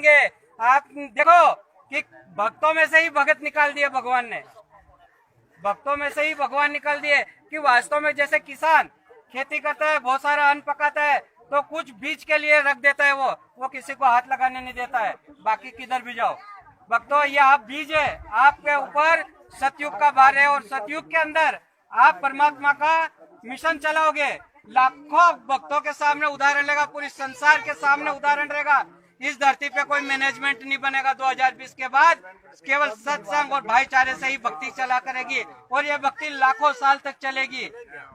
आप देखो कि भक्तों में से ही भगत निकाल दिए भगवान ने, भक्तों में से ही भगवान निकाल दिए कि वास्तव में जैसे किसान खेती करता है, बहुत सारा अन्न पकाता है, तो कुछ बीज के लिए रख देता है, वो किसी को हाथ लगाने नहीं देता है, बाकी किधर भी जाओ। भक्तों ये आप बीज है, आपके ऊपर सतयुग का भार है, और सतयुग के अंदर आप परमात्मा का मिशन चलाओगे, लाखों भक्तों के सामने उदाहरण रहेगा, पूरी संसार के सामने उदाहरण रहेगा। इस धरती पे कोई मैनेजमेंट नहीं बनेगा 2020 के बाद, केवल सत्संग और भाईचारे से ही भक्ति चला करेगी, और ये भक्ति लाखों साल तक चलेगी।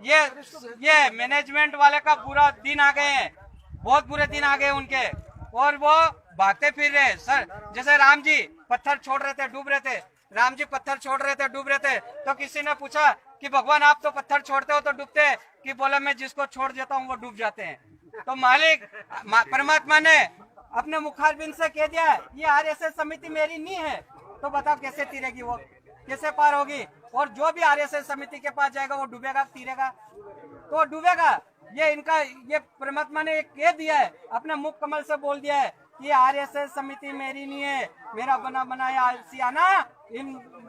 ये मैनेजमेंट वाले का बुरा दिन आ गए हैं, बहुत बुरे दिन आ गए उनके, और वो भागते फिर रहे सर। जैसे राम जी पत्थर छोड़ रहे थे, डूब रहे थे, राम जी पत्थर छोड़ रहे थे, डूब रहे थे, तो किसी ने पूछा कि भगवान आप तो पत्थर छोड़ते हो तो डूबते हैं, कि बोला मैं जिसको छोड़ देता हूँ वो डूब जाते हैं। तो मालिक परमात्मा ने अपने मुखारबिंद से कह दिया ये आरएसएस समिति मेरी नहीं है, तो बताओ कैसे तीरेगी, वो कैसे पार होगी। और जो भी आरएसएस समिति के पास जाएगा वो डूबेगा, तीरेगा तो डूबेगा। ये इनका ये परमात्मा ने कह दिया है, अपने मुख कमल से बोल दिया है कि आरएसएस समिति मेरी नहीं है, मेरा बना बनाया सियाना इन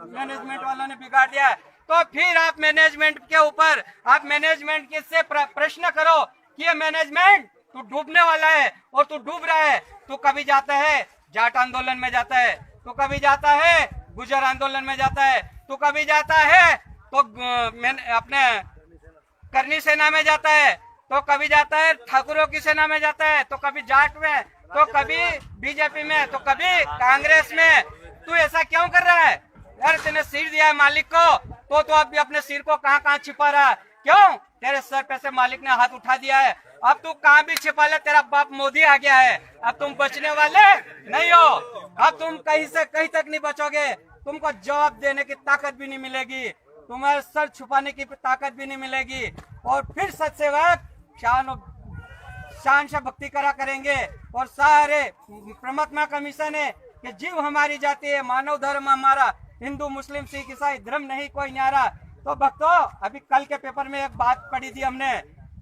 मैनेजमेंट वालों ने बिगाड़ दिया है। तो फिर आप मैनेजमेंट के ऊपर आप मैनेजमेंट से प्रश्न करो कि ये मैनेजमेंट तू डूबने वाला है और तू डूब रहा है। तू कभी जाता है जाट आंदोलन में जाता है, तू कभी जाता है गुजर आंदोलन में जाता है, तू कभी जाता है तो अपने करनी सेना में जाता है, तो कभी जाता है ठाकुरों की सेना में जाता है, तो कभी जाट में, तो कभी बीजेपी में, तो कभी कांग्रेस में। तू ऐसा क्यों कर रहा है यार? तेने सिर दिया है मालिक को, तो अभी अपने सिर को कहाँ कहाँ छिपा रहा है? क्यों? तेरे सर पे से मालिक ने हाथ उठा दिया है, अब तू कहाँ भी छिपा ले, तेरा बाप मोदी आ गया है, अब तुम बचने वाले नहीं हो, अब तुम कहीं से कहीं तक नहीं बचोगे, तुमको जवाब देने की ताकत भी नहीं मिलेगी, तुम्हारे सर छुपाने की ताकत भी नहीं मिलेगी। और फिर सत्सेवक शान से भक्ति करा करेंगे, और सारे परमात्मा का मिशन है कि जीव हमारी जाति है, मानव धर्म हमारा, हिंदू मुस्लिम सिख ईसाई धर्म नहीं कोई न्यारा। तो भक्तों अभी कल के पेपर में एक बात पढ़ी थी हमने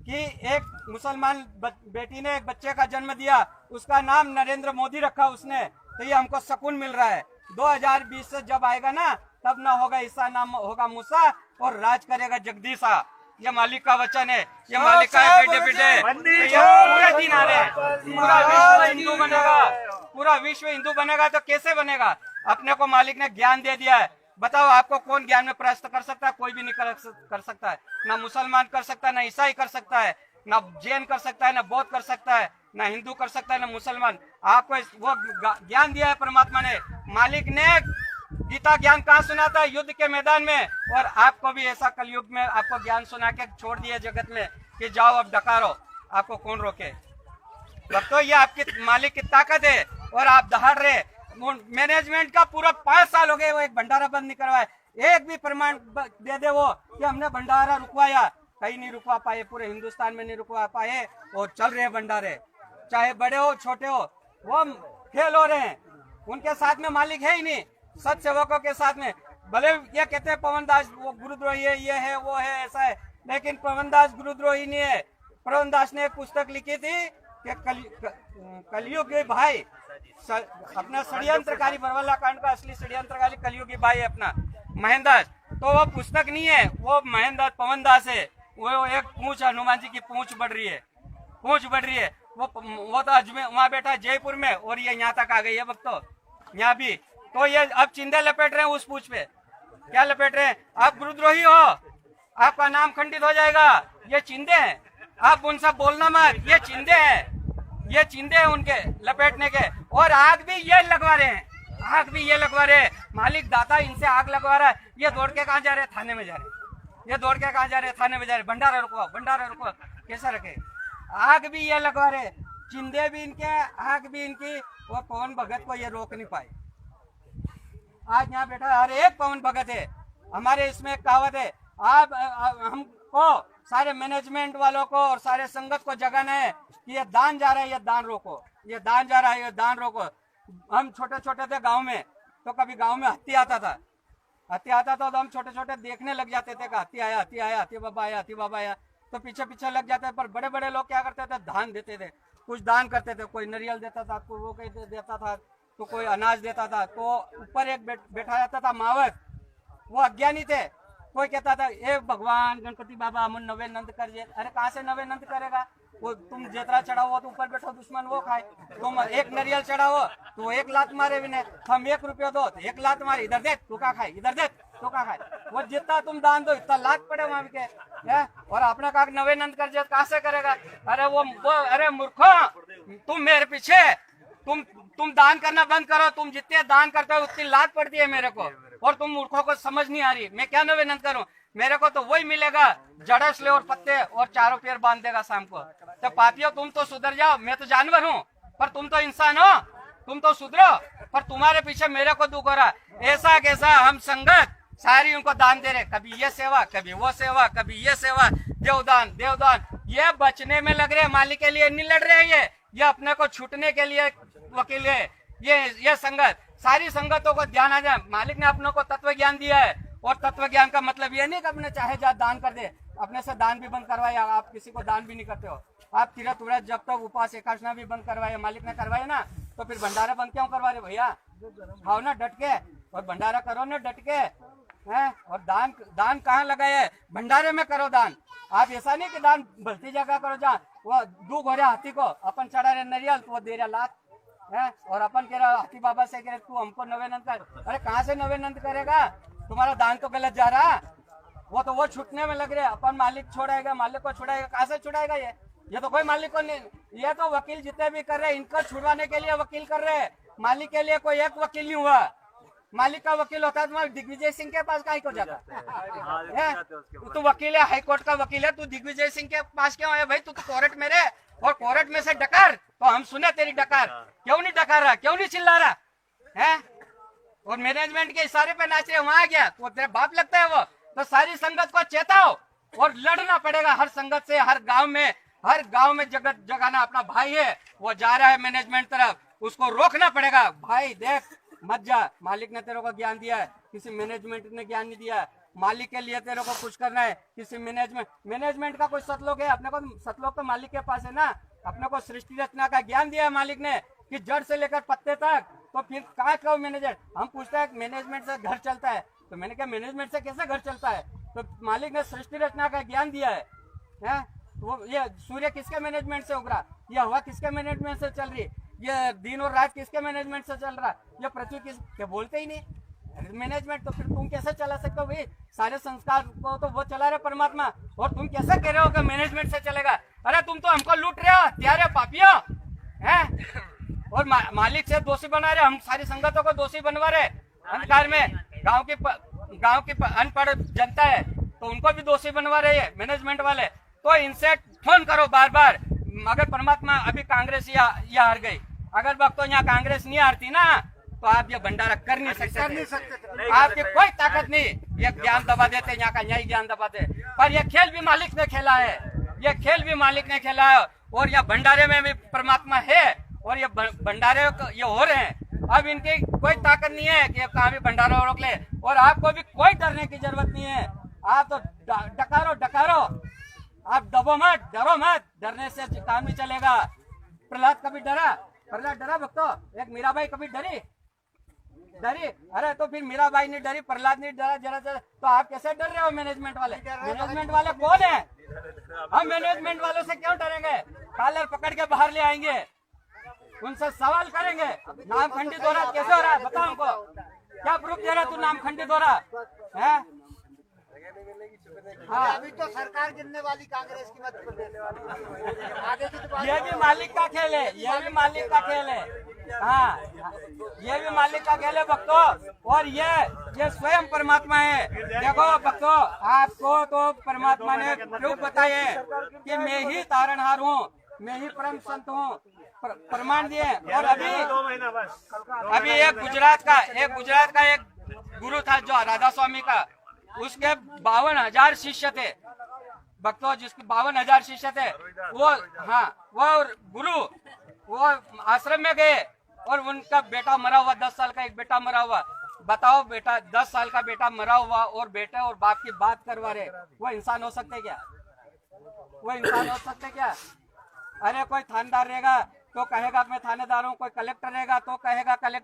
कि एक मुसलमान बेटी ने एक बच्चे का जन्म दिया, उसका नाम नरेंद्र मोदी रखा उसने, तो ये हमको सुकून मिल रहा है। 2020 से जब आएगा ना तब ना होगा ईसा, नाम होगा मूसा, और राज करेगा जगदीशा। ये मालिक का वचन है, ये मालिक का है बेटे बेटे। पूरे दिन आ रहे, पूरा विश्व हिंदू बनेगा, पूरा विश्व हिंदू बनेगा। तो कैसे बनेगा? अपने को मालिक ने ज्ञान दे दिया है, बताओ आपको कौन ज्ञान में प्रस्त कर सकता है? कोई भी नहीं कर सकता है, ना मुसलमान कर सकता है, ना ईसाई कर सकता है, ना जैन कर सकता है, ना बौद्ध कर सकता है, ना हिंदू कर सकता है, ना मुसलमान। आपको वो ज्ञान दिया है परमात्मा ने, मालिक ने। गीता ज्ञान कहाँ सुनाता है? युद्ध के मैदान में। और आपको भी ऐसा कलयुग में आपको ज्ञान सुना के छोड़ दिया जगत में कि जाओ अब डकारो, आपको कौन रोके? तो ये आपकी मालिक की ताकत है, और आप दहाड़ रहे। मैनेजमेंट का पूरा 5 साल हो गए, वो एक भंडारा बंद नहीं करवाए, एक भी प्रमाण दे दे वो कि हमने भंडारा रुकवाया, कहीं नहीं रुकवा पाए, पूरे हिंदुस्तान में नहीं रुकवा पाए, और चल रहे भंडारे, चाहे बड़े हो छोटे हो, वो फेल हो रहे हैं। उनके साथ में मालिक है ही नहीं, सत सेवकों के साथ में। भले ये कहते हैं पवन दास वो गुरुद्रोही है, ये है वो है ऐसा है, लेकिन पवन दास गुरुद्रोही नहीं है। पवन दास ने एक पुस्तक लिखी थी कि कलयुगी भाई, अपना षड्यंत्रकारी बरवल्ला कांड का असली षड्यंत्रकारी कलयुगी भाई है अपना महेंद्र दास। तो वो पुस्तक नहीं है, वो महेंद्र दास पवन दास है। वो एक पूंछ, हनुमान जी की पूंछ बढ़ रही है, पूंछ बढ़ रही है। वो तो अजमेर वहाँ बैठा है जयपुर में, और ये यहाँ तक आ गई है भक्तों, यहाँ भी। तो ये अब चिंदे लपेट रहे हैं उस पूंछ पे। क्या लपेट रहे हैं? आप गुरुद्रोही हो, आपका नाम खंडित हो जाएगा, ये चिंदे हैं, आप उनसे बोलना मत, ये चिंदे हैं, ये चिंदे हैं उनके लपेटने के। और आग भी ये लगवा रहे हैं, आग भी ये लगवा रहे हैं, मालिक दाता इनसे आग लगवा रहा है। ये दौड़ के कहाँ जा रहे हैं? थाने में जा रहे हैं। ये दौड़ के कहाँ जा रहे हैं? थाने में जा रहे हैं। भंडारा रुकवाओ, भंडारा रुकवाओ, कैसा रखे? आग भी ये लगवा रहे, चिंदे भी इनके, आग भी इनकी। और पवन भगत को ये रोक नहीं पाए। आज यहाँ बैठा हर एक पवन भगत है। हमारे इसमें एक कहावत है, आप हमको सारे मैनेजमेंट वालों को और सारे संगत को जगाना है कि ये दान जा रहा है, ये दान रोको, ये दान जा रहा है, ये दान रोको। हम छोटे छोटे थे गांव में, तो कभी गांव में हाथी आता था, हाथी आता था तो हम छोटे छोटे देखने लग जाते थे कि हाथी आया, हाथी आया, हाथी बाबा आया, हाथी बाबा आया, तो पीछे पीछे लग जाते। पर बड़े बड़े लोग क्या करते थे? दान देते थे। कुछ दान करते थे, कोई नारियल देता था, कोई वो कहते देता था, तो कोई अनाज देता था। तो ऊपर एक बैठा रहता था मावत, वो अज्ञानी थे। कोई कहता था ए भगवान गणपति बाबा हम नवे नंद कर जे। अरे कहाँ से नवे नंद करेगा? वो तुम जेतरा चढ़ाओ तो ऊपर बैठो दुश्मन वो खाए, तुम एक नारियल चढ़ाओ तो एक लात मारे भी नहीं, हम 1 रुपया दो तो 1 लात मारे, इधर दे तू का खाए, इधर दे तू का खाए। वो जितना तुम दान दो इतना लात पड़े वहां के है? और अपना का नवे नंद कर जे कहाँ से करेगा? अरे वो अरे मूर्खो, तुम मेरे पीछे तुम दान करना बंद करो। तुम जितने दान करते हो उतनी लात पड़ती है मेरे को, और तुम मूर्खों को समझ नहीं आ रही। मैं क्या नवेनंद करूं? मेरे को तो वही मिलेगा, जड़स ले और पत्ते और 4 पैर बांध देगा शाम को। तो पापियों तुम तो सुधर जाओ, मैं तो जानवर हूँ पर तुम तो इंसान हो, तुम तो सुधरो। पर तुम्हारे पीछे मेरे को दुख हो रहा। ऐसा कैसा हम संगत सारी उनको दान दे रहे, कभी ये सेवा, कभी वो सेवा, कभी ये सेवा, देवदान देवदान। ये बचने में लग रहे, मालिक के लिए नहीं लड़ रहे। ये अपने को छूटने के लिए वकील है। ये संगत, सारी संगतों को ध्यान आ जाए। मालिक ने अपनों को तत्व ज्ञान दिया है, और तत्व ज्ञान का मतलब ये नहीं कि अपने चाहे जा दान कर दे। अपने से दान भी बंद करवाए, आप किसी को दान भी नहीं करते हो। आप तीरथ उड़े जब तक उपवास एकादशना भी बंद करवाए, मालिक ने करवाए ना, तो फिर भंडारा बंद क्यों करवा रहे भैया? खाओ ना डट के, और भंडारा करो ना डट के है। और दान कहाँ लगाए? भंडारे में करो दान। आप ऐसा नहीं कि दान भलती जगह करो जहाँ वो 2 घोड़े हाथी को अपन चढ़ा रहे नारियल तो वो दे रहा लात है, और अपन कह रहा हाथी बाबा से कह रहे तू हमको नवेनंद कर। अरे कहाँ से नवेनंद करेगा? तुम्हारा दान तो गलत जा रहा। वो छूटने में लग रहे। अपन मालिक छोड़ाएगा, मालिक को छुड़ाएगा, कहाँ से छुड़ाएगा? ये तो कोई मालिक को नहीं। ये तो वकील जितने भी कर रहे हैं इनको छुड़वाने के लिए वकील कर रहे हैं। मालिक के लिए कोई एक वकील नहीं हुआ। मालिक का वकील होता है तो दिग्विजय सिंह के पास काहे को जाता है? तू वकील है, हाईकोर्ट का वकील है, तू दिग्विजय सिंह के पास क्यों है भाई? तू कोर्ट में रहे और कोर्ट में से डकार, तो हम सुने तेरी डकार। क्यों नहीं डकार रहा? क्यों नहीं चिल्ला रहा है? और मैनेजमेंट के इशारे पे नाच रहे, वहां गया तो तेरे बाप लगता है वो। तो सारी संगत को चेताओ और लड़ना पड़ेगा हर संगत से। हर गांव में जगत जगाना अपना भाई है, वो जा रहा है मैनेजमेंट तरफ, उसको रोकना पड़ेगा। भाई देख मत जा, मालिक ने तेरे को ज्ञान दिया है, किसी मैनेजमेंट ने ज्ञान नहीं दिया है। मालिक के लिए तेरे को कुछ करना है, किसी मैनेजमेंट का कोई सतलोक है? अपने को सतलोक तो मालिक के पास है ना। अपने को सृष्टि रचना का ज्ञान दिया है मालिक ने, कि जड़ से लेकर पत्ते तक। तो फिर कहाँ कहो मैनेजर? हम पूछते हैं मैनेजमेंट से घर चलता है, तो मैंने कहा मैनेजमेंट से कैसे घर चलता है? तो मालिक ने सृष्टि रचना का ज्ञान दिया है? वो ये सूर्य किसके मैनेजमेंट से उभरा? ये हवा किसके मैनेजमेंट से चल रही? ये दिन और रात किसके मैनेजमेंट से चल रहा? ये पृथ्वी क्या बोलते ही नहीं मैनेजमेंट। तो फिर तुम कैसे चला सकते हो भाई? सारे संस्कार को तो वो चला रहे परमात्मा, और तुम कैसे कह रहे हो कि मैनेजमेंट से चलेगा? अरे तुम तो हमको लूट रहे हो, त्यारे पापियों है। और मालिक से दोषी बना रहे, हम सारी संगतों को दोषी बनवा रहे। अंधकार में गांव की अनपढ़ जनता है तो उनको भी दोषी बनवा रहे हैं मैनेजमेंट वाले। तो इनसे फोन करो बार बार। अगर परमात्मा अभी कांग्रेस या हार गई, अगर भक्तों यहाँ कांग्रेस नहीं हारती ना, तो आप ये भंडारा कर नहीं सकते। आपकी कोई ताकत नहीं। ये ज्ञान दबा देते, यहाँ का न्याय ज्ञान दबाते। पर ये खेल भी मालिक ने खेला है, ये खेल भी मालिक ने खेला है। और यह भंडारे में भी परमात्मा है, और ये भंडारे ये हो रहे हैं। अब इनकी कोई ताकत नहीं है कि कहाँ भी भंडारा रोक ले। और आपको भी कोई डरने की जरूरत नहीं है। आप तो डकारो, आप दबो मत, डरो मत। डरने से काम नहीं चलेगा। प्रहलाद कभी डरा? प्रहलाद डरा भक्तों? एक मीराबाई कभी डरी? अरे तो फिर मीराबाई नहीं डरी, प्रहलाद नहीं डरा जरा। तो आप कैसे डर रहे हो? मैनेजमेंट वाले कौन है? हम मैनेजमेंट वालों से क्यों डरेंगे? कॉलर पकड़ के बाहर ले आएंगे, उनसे सवाल करेंगे। नाम खंडित हो रहा कैसे हो रहा है? बताओ हमको, क्या प्रूफ दे रहा तू नाम खंडित हो रहा है? हाँ, अभी तो सरकार गिरने वाली कांग्रेस की मत आगे की तो ये भी मालिक का खेल है, ये भी मालिक का खेल है। हाँ, ये भी मालिक का खेल है भक्तों। और ये स्वयं परमात्मा है। देखो भक्तों, आपको तो परमात्मा ने प्रूफ बताया है कि मैं ही तारणहार हूँ, मैं ही परम संत हूँ, प्रमाण दिए। और अभी एक गुजरात का एक गुरु था जो राधा स्वामी का, उसके 52,000 शिष्य थे भक्तों। जिसके 52,000 शिष्य थे, वो गुरु वो आश्रम में गए और उनका बेटा मरा हुआ, 10 साल का एक बेटा मरा हुआ। बताओ बेटा, 10 साल का बेटा मरा हुआ और बेटे और बाप की बात करवा रहे, वो इंसान हो सकते क्या? वो इंसान हो सकते क्या? अरे कोई थानेदार रहेगा तो कहेगा मैं थानेदार हूँ, कोई कलेक्टर रहेगा तो कहेगा कलेक्टर